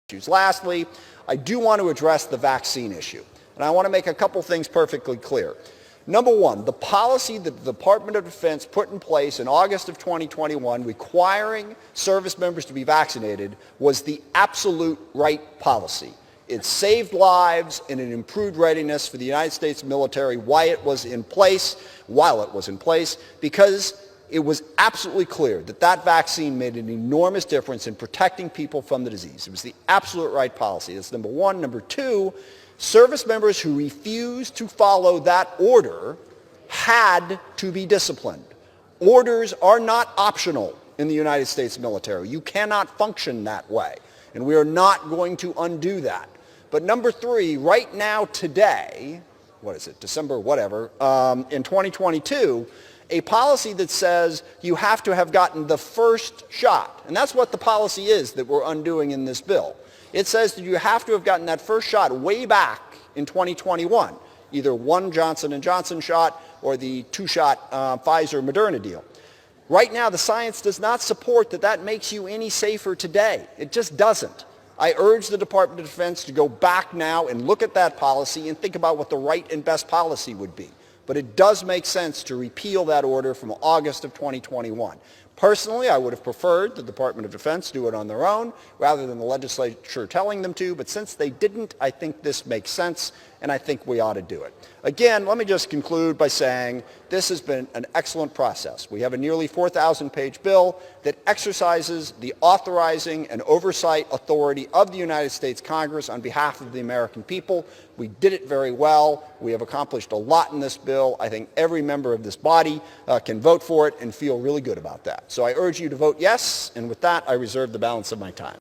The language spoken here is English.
issues. Lastly, I do want to address the vaccine issue, and I want to make a couple things perfectly clear. Number one, the policy that the Department of Defense put in place in August of 2021 requiring service members to be vaccinated was the absolute right policy. It saved lives and it improved readiness for the United States military while it was in place, because it was absolutely clear that that vaccine made an enormous difference in protecting people from the disease. It was the absolute right policy. That's number one. Number two, service members who refused to follow that order had to be disciplined. Orders are not optional in the United States military. You cannot function that way, and we are not going to undo that. But number three, right now, today, December, in 2022, a policy that says you have to have gotten the first shot. And that's what the policy is that we're undoing in this bill. It says that you have to have gotten that first shot way back in 2021, either one Johnson & Johnson shot or the two-shot Pfizer-Moderna deal. Right now, the science does not support that that makes you any safer today. It just doesn't. I urge the Department of Defense to go back now and look at that policy and think about what the right and best policy would be. But it does make sense to repeal that order from August of 2021. Personally, I would have preferred the Department of Defense do it on their own rather than the legislature telling them to, but since they didn't, I think this makes sense, and I think we ought to do it. Again, let me just conclude by saying this has been an excellent process. We have a nearly 4,000-page bill that exercises the authorizing and oversight authority of the United States Congress on behalf of the American people. We did it very well. We have accomplished a lot in this bill. I think every member of this body can vote for it and feel really good about that. So I urge you to vote yes, and with that, I reserve the balance of my time.